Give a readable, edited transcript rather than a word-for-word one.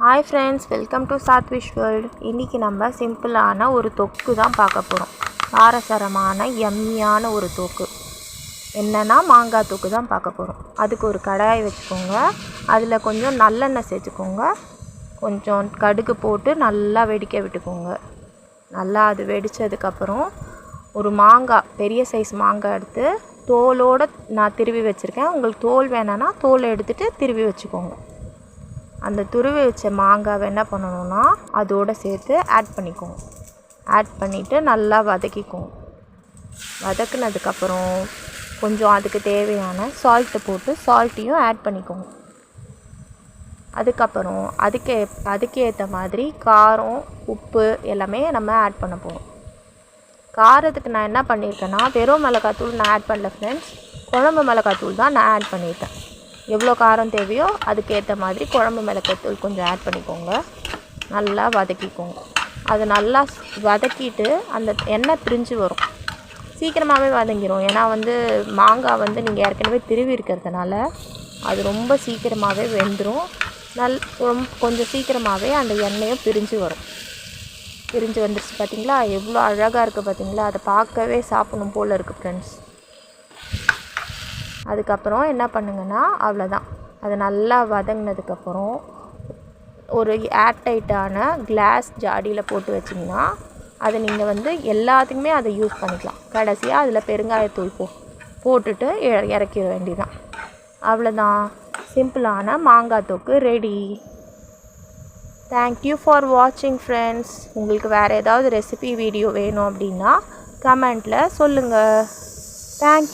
Hi friends, welcome to Sathvish world. இன்றைக்கி நம்ம சிம்பிளான ஒரு தொக்கு தான் பார்க்க போகிறோம். காரசாரமான யம்மியான ஒரு தொக்கு. என்னென்னா மாங்காய் தொக்கு தான் பார்க்க போகிறோம். அதுக்கு ஒரு கடாய் வச்சுக்கோங்க. அதில் கொஞ்சம் நல்லெண்ணெய் சேர்த்துக்கோங்க. கொஞ்சம் கடுகு போட்டு நல்லா வெடிக்க விட்டுக்கோங்க. நல்லா அது வெடித்ததுக்கப்புறம் ஒரு மாங்காய், பெரிய சைஸ் மாங்காய் எடுத்து தோலோடு நான் திருவி வச்சுருக்கேன். உங்களுக்கு தோல் வேணான்னா தோலை எடுத்துகிட்டு திருவி வச்சுக்கோங்க. அந்த துருவி வச்ச மாங்காவை என்ன பண்ணணுன்னா அதோடு சேர்த்து ஆட் பண்ணிக்கோங்க. ஆட் பண்ணிவிட்டு நல்லா வதக்கிக்கோங்க. வதக்குனதுக்கப்புறம் கொஞ்சம் அதுக்கு தேவையான சால்ட்டு போட்டு சால்ட்டையும் ஆட் பண்ணிக்கோங்க. அதுக்கப்புறம் அதுக்கு ஏற்ற மாதிரி காரம், உப்பு எல்லாமே நம்ம ஆட் பண்ண போகிறோம். காரத்துக்கு நான் என்ன பண்ணியிருக்கேன்னா வெறும் மிளகாத்தூள் நான் ஆட் பண்ணல ஃப்ரெண்ட்ஸ், குழம்பு மிளகாத்தூள் தான் நான் ஆட் பண்ணியிருக்கேன். எவ்வளோ காரம் தேவையோ அதுக்கேற்ற மாதிரி குழம்பு மிளகாத்தூள் கொஞ்சம் ஆட் பண்ணிக்கோங்க. நல்லா வதக்கிக்கோங்க. அது நல்லா வதக்கிட்டு அந்த எண்ணெய் பிரிஞ்சு வரும். சீக்கிரமாகவே வதங்கிடும். ஏன்னா மாங்காய் நீங்கள் ஏற்கனவே திருவி இருக்கிறதுனால அது ரொம்ப சீக்கிரமாகவே வெந்துடும். கொஞ்சம் சீக்கிரமாகவே அந்த எண்ணெயும் பிரிஞ்சு வரும். பிரிஞ்சு வந்துடுச்சு பார்த்தீங்களா? எவ்வளோ அழகாக இருக்குது பார்த்தீங்களா? அதை பார்க்கவே சாப்பிடணும் போல் இருக்குது ஃப்ரெண்ட்ஸ். அதுக்கப்புறம் என்ன பண்ணுங்கன்னா அவ்வளோதான். அது நல்லா வதங்கினதுக்கப்புறம் ஒரு ஏர்டைட்டான கிளாஸ் ஜாடியில் போட்டு வச்சிங்கன்னா அதை நீங்கள் எல்லாத்துக்குமே அதை யூஸ் பண்ணிக்கலாம். கடைசியாக அதில் பெருங்காயத்தூள் போட்டுட்டு இறக்கிற வேண்டியதான். அவ்வளோதான், சிம்பிளான மாங்காய் தொக்கு ரெடி. தேங்க்யூ ஃபார் வாட்சிங் ஃப்ரெண்ட்ஸ். உங்களுக்கு வேறு ஏதாவது ரெசிபி வீடியோ வேணும் அப்படின்னா கமெண்ட்டில் சொல்லுங்கள். தேங்க்யூ.